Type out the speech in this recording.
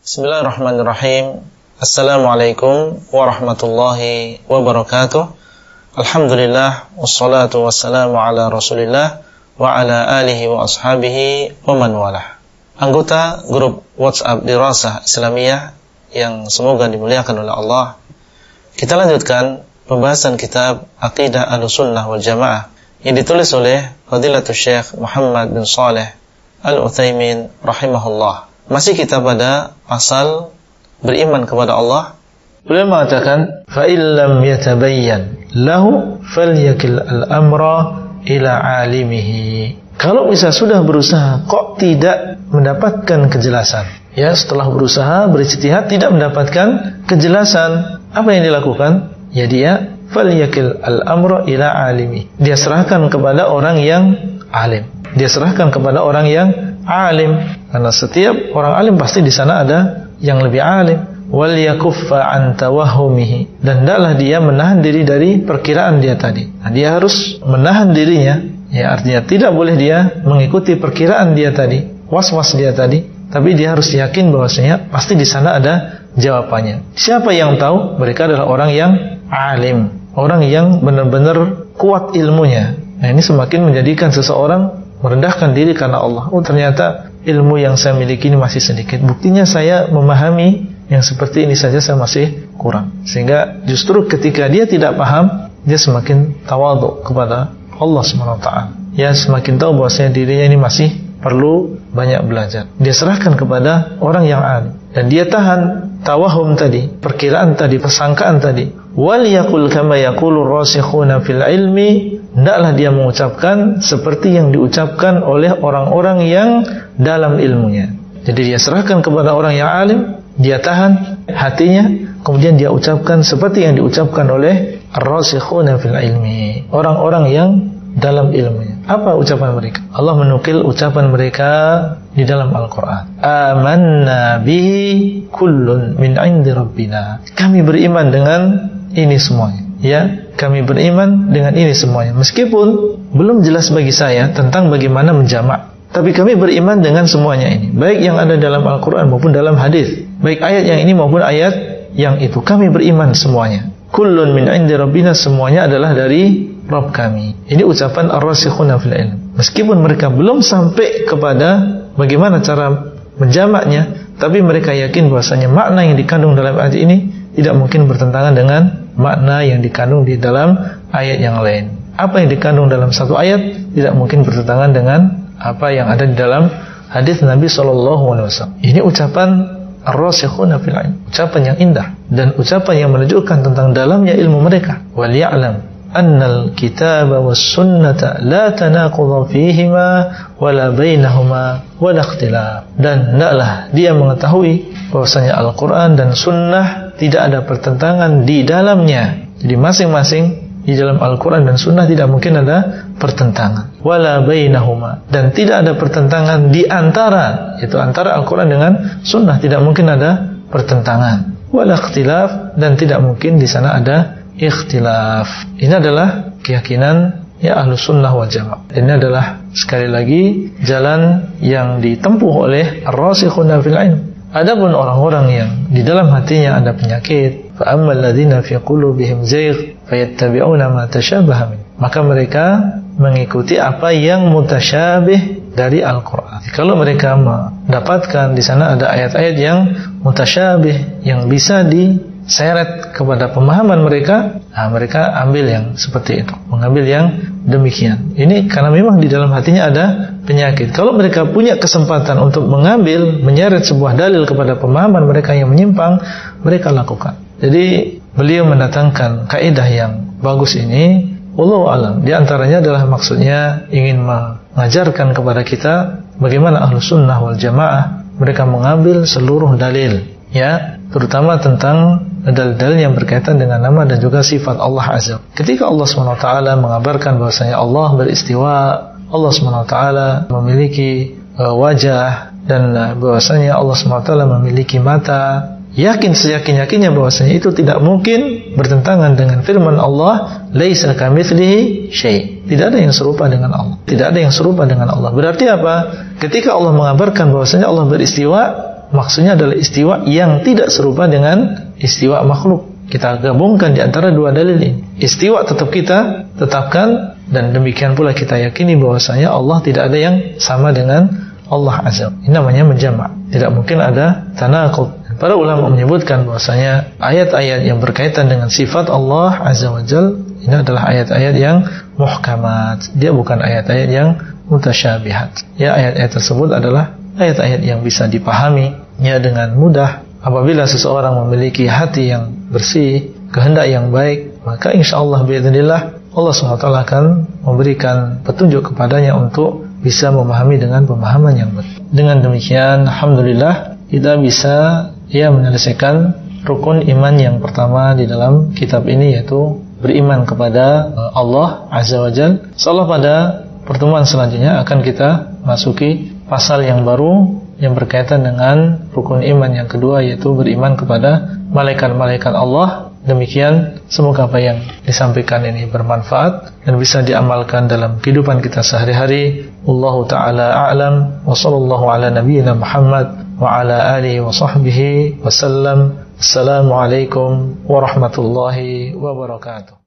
Bismillahirrahmanirrahim. Assalamualaikum warahmatullahi wabarakatuh. Alhamdulillah, wassalatu wassalamu ala Rasulillah wa ala alihi wa ashabihi wa man walah. Anggota grup WhatsApp Dirasah Islamiyah yang semoga dimuliakan oleh Allah, kita lanjutkan pembahasan kitab Aqidah Ahlussunnah wal Jamaah yang ditulis oleh Fadilatul Syekh Muhammad bin Shalih Al-Utsaimin rahimahullah. Masih kita pada pasal beriman kepada Allah. Beliau mengatakan, fa illam yatabayyan lahu falyakil al-amra ila alimihi. Kalau misal sudah berusaha kok tidak mendapatkan kejelasan, ya, setelah berusaha berijtihad tidak mendapatkan kejelasan, apa yang dilakukan? Ya, dia falyakil al-amra ila alimi. Dia serahkan kepada orang yang alim. Dia serahkan kepada orang yang alim. Karena setiap orang alim pasti di sana ada yang lebih alim. Wal yakuffa an tawahhumihi, dan hendaklah dia menahan diri dari perkiraan dia tadi. Nah, dia harus menahan dirinya, ya, artinya tidak boleh dia mengikuti perkiraan dia tadi, was-was dia tadi, tapi dia harus yakin bahwasanya pasti di sana ada jawabannya. Siapa yang tahu? Mereka adalah orang yang alim, orang yang benar-benar kuat ilmunya. Nah, ini semakin menjadikan seseorang merendahkan diri karena Allah. Oh, ternyata ilmu yang saya miliki ini masih sedikit. Buktinya saya memahami yang seperti ini saja saya masih kurang. Sehingga justru ketika dia tidak paham, dia semakin tawadhu kepada Allah SWT. Ya, semakin tahu bahwasanya dirinya ini masih perlu banyak belajar. Dia serahkan kepada orang yang alim. Dan dia tahan tawahum tadi, perkiraan tadi, persangkaan tadi. Wal yaqul kama yaqulur rasikhuna fil ilmi, hendaklah dia mengucapkan seperti yang diucapkan oleh orang-orang yang dalam ilmunya. Jadi dia serahkan kepada orang yang alim, dia tahan hatinya, kemudian dia ucapkan seperti yang diucapkan oleh ar-rasikhuna fil ilmi, orang-orang yang dalam ilmunya. Apa ucapan mereka? Allah menukil ucapan mereka di dalam Al-Quran. Amanna bihi kullun min indi rabbina. Kami beriman dengan ini semuanya. Ya, kami beriman dengan ini semuanya. Meskipun belum jelas bagi saya tentang bagaimana menjamak, tapi kami beriman dengan semuanya ini, baik yang ada dalam Al-Quran maupun dalam hadis, baik ayat yang ini maupun ayat yang itu. Kami beriman semuanya. Kullun min indi rabbina, semuanya adalah dari Rabb kami. Ini ucapan ar-rasikhuna fil ilm. Meskipun mereka belum sampai kepada bagaimana cara menjamaknya, tapi mereka yakin bahwasanya makna yang dikandung dalam ayat ini tidak mungkin bertentangan dengan makna yang dikandung di dalam ayat yang lain. Apa yang dikandung dalam satu ayat tidak mungkin bertentangan dengan apa yang ada di dalam hadis Nabi SAW. Ini ucapan ar-rasikhuna fil ilm, ucapan yang indah dan ucapan yang menunjukkan tentang dalamnya ilmu mereka. Wal ya'lam annal kitaba was sunnata la tanaqudha fihima wala bainahuma wala ikhtilaf. Dan hendaklah dia mengetahui bahwasanya Al-Quran dan sunnah tidak ada pertentangan di dalamnya. Jadi masing-masing di dalam Al-Quran dan sunnah tidak mungkin ada pertentangan. Wala bainahuma, dan tidak ada pertentangan di antara, itu antara Al-Quran dengan sunnah tidak mungkin ada pertentangan. Wala ikhtilaf, dan tidak mungkin di sana ada ikhtilaf. Ini adalah keyakinan ya Ahlus Sunnah wal Jamaah. Ini adalah sekali lagi jalan yang ditempuh oleh ar-rasikhuna fil ilm. Adapun orang-orang yang di dalam hatinya ada penyakit, fa ammal ladzina fi qulubihim zayg fayattabi'una ma tashabaha min, maka mereka mengikuti apa yang mutasyabih dari Al-Qur'an. Kalau mereka mendapatkan di sana ada ayat-ayat yang mutasyabih yang bisa diseret kepada pemahaman mereka, nah mereka ambil yang seperti itu, mengambil yang demikian. Ini karena memang di dalam hatinya ada penyakit. Kalau mereka punya kesempatan untuk mengambil, menyeret sebuah dalil kepada pemahaman mereka yang menyimpang, mereka lakukan. Jadi beliau mendatangkan kaidah yang bagus ini. Wallahu a'lam. Di antaranya adalah maksudnya ingin mengajarkan kepada kita bagaimana Ahlus Sunnah wal Jamaah mereka mengambil seluruh dalil, ya, terutama tentang dalil-dalil yang berkaitan dengan nama dan juga sifat Allah Azza. Ketika Allah SWT mengabarkan bahwasanya Allah beristiwa, Allah SWT memiliki wajah, dan bahwasanya Allah SWT memiliki mata, yakin seyakin-yakinnya bahwasanya itu tidak mungkin bertentangan dengan firman Allah, laisa kamitslihi syai'. Tidak ada yang serupa dengan Allah. Tidak ada yang serupa dengan Allah. Berarti apa? Ketika Allah mengabarkan bahwasanya Allah beristiwa, maksudnya adalah istiwa yang tidak serupa dengan istiwa makhluk. Kita gabungkan di antara dua dalil ini. Istiwa tetap kita tetapkan, dan demikian pula kita yakini bahwasanya Allah tidak ada yang sama dengan Allah Azza. Ini namanya menjamak. Tidak mungkin ada tanaqud. Para ulama menyebutkan bahwasanya ayat-ayat yang berkaitan dengan sifat Allah Azza wa Jalla ini adalah ayat-ayat yang muhkamat. Dia bukan ayat-ayat yang mutasyabihat. Ya, ayat-ayat tersebut adalah ayat-ayat yang bisa dipahami ya dengan mudah. Apabila seseorang memiliki hati yang bersih, kehendak yang baik, maka insyaallah biidznillah Allah SWT akan memberikan petunjuk kepadanya untuk bisa memahami dengan pemahaman yang betul. Dengan demikian, alhamdulillah kita bisa menyelesaikan rukun iman yang pertama di dalam kitab ini, yaitu beriman kepada Allah Azza wa Jalla. Insyaallah pada pertemuan selanjutnya akan kita masuki pasal yang baru yang berkaitan dengan rukun iman yang kedua, yaitu beriman kepada malaikat-malaikat Allah. Demikian, semoga apa yang disampaikan ini bermanfaat dan bisa diamalkan dalam kehidupan kita sehari-hari. Wallahu ta'ala a'lam, wa sallallahu ala nabiyyina Muhammad wa ala alihi wa sahbihi wa sallam. Assalamualaikum warahmatullahi wabarakatuh.